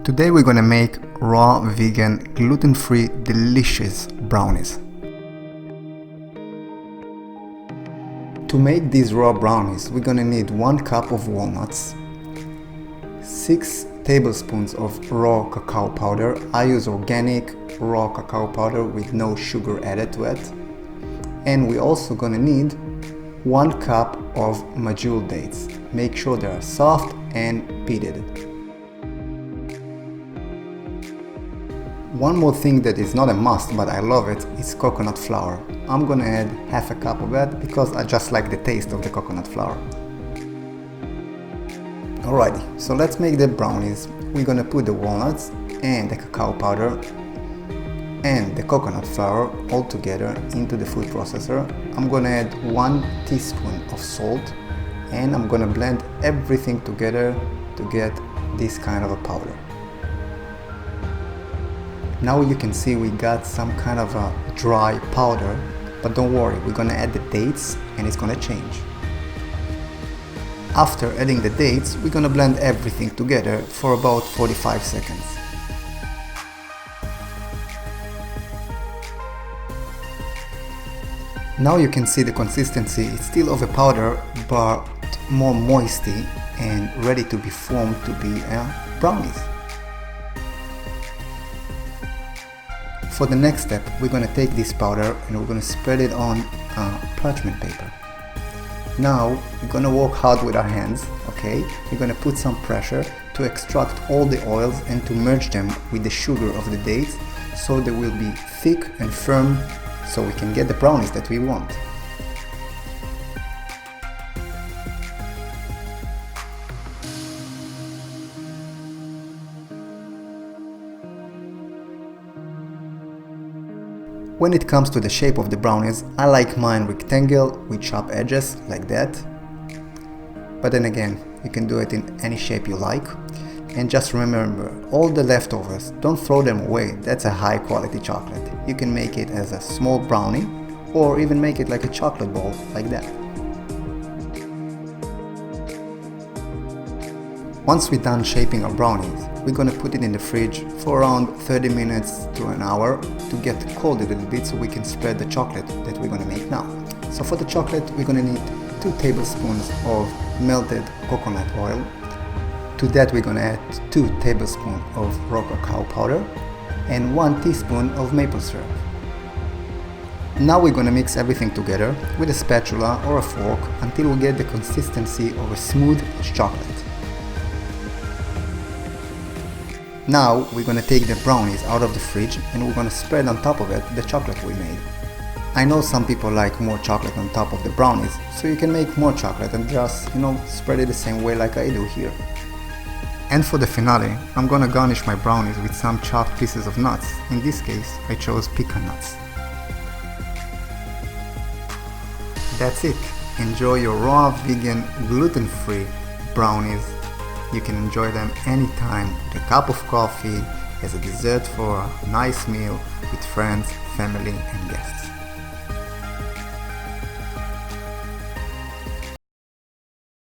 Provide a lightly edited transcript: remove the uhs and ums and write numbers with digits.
Today we're gonna make raw, vegan, gluten-free, delicious brownies. To make these raw brownies, we're gonna need 1 cup of walnuts, 6 tablespoons of raw cacao powder. I use organic raw cacao powder with no sugar added to it. And we're also gonna need 1 cup of Medjool dates. Make sure they are soft and pitted. One more thing that is not a must, but I love it, is coconut flour. I'm gonna add half a cup of that because I just like the taste of the coconut flour. Alrighty, so let's make the brownies. We're gonna put the walnuts and the cacao powder and the coconut flour all together into the food processor. I'm gonna add 1 teaspoon of salt and I'm gonna blend everything together to get this kind of a powder. Now you can see we got some kind of a dry powder, but don't worry, we're gonna add the dates and it's gonna change. After adding the dates, we're gonna blend everything together for about 45 seconds. Now you can see the consistency, it's still of a powder, but more moisty and ready to be formed to be brownies. For the next step, we're going to take this powder and we're going to spread it on parchment paper. Now, we're going to work hard with our hands, okay? We're going to put some pressure to extract all the oils and to merge them with the sugar of the dates so they will be thick and firm so we can get the brownies that we want. When it comes to the shape of the brownies, I like mine rectangle with sharp edges like that. But then again, you can do it in any shape you like. And just remember, all the leftovers, don't throw them away. That's a high quality chocolate. You can make it as a small brownie or even make it like a chocolate ball like that. Once we're done shaping our brownies, we're gonna put it in the fridge for around 30 minutes to an hour to get cold a little bit so we can spread the chocolate that we're gonna make now. So for the chocolate, we're gonna need 2 tablespoons of melted coconut oil. To that, we're gonna add 2 tablespoons of raw cacao powder and 1 teaspoon of maple syrup. Now we're gonna mix everything together with a spatula or a fork until we get the consistency of a smooth chocolate. Now we're gonna take the brownies out of the fridge and we're gonna spread on top of it the chocolate we made. I know some people like more chocolate on top of the brownies, so you can make more chocolate and just, spread it the same way like I do here. And for the finale, I'm gonna garnish my brownies with some chopped pieces of nuts. In this case, I chose pecan nuts. That's it. Enjoy your raw, vegan, gluten-free brownies. You can enjoy them anytime with a cup of coffee, as a dessert for a nice meal with friends, family and guests.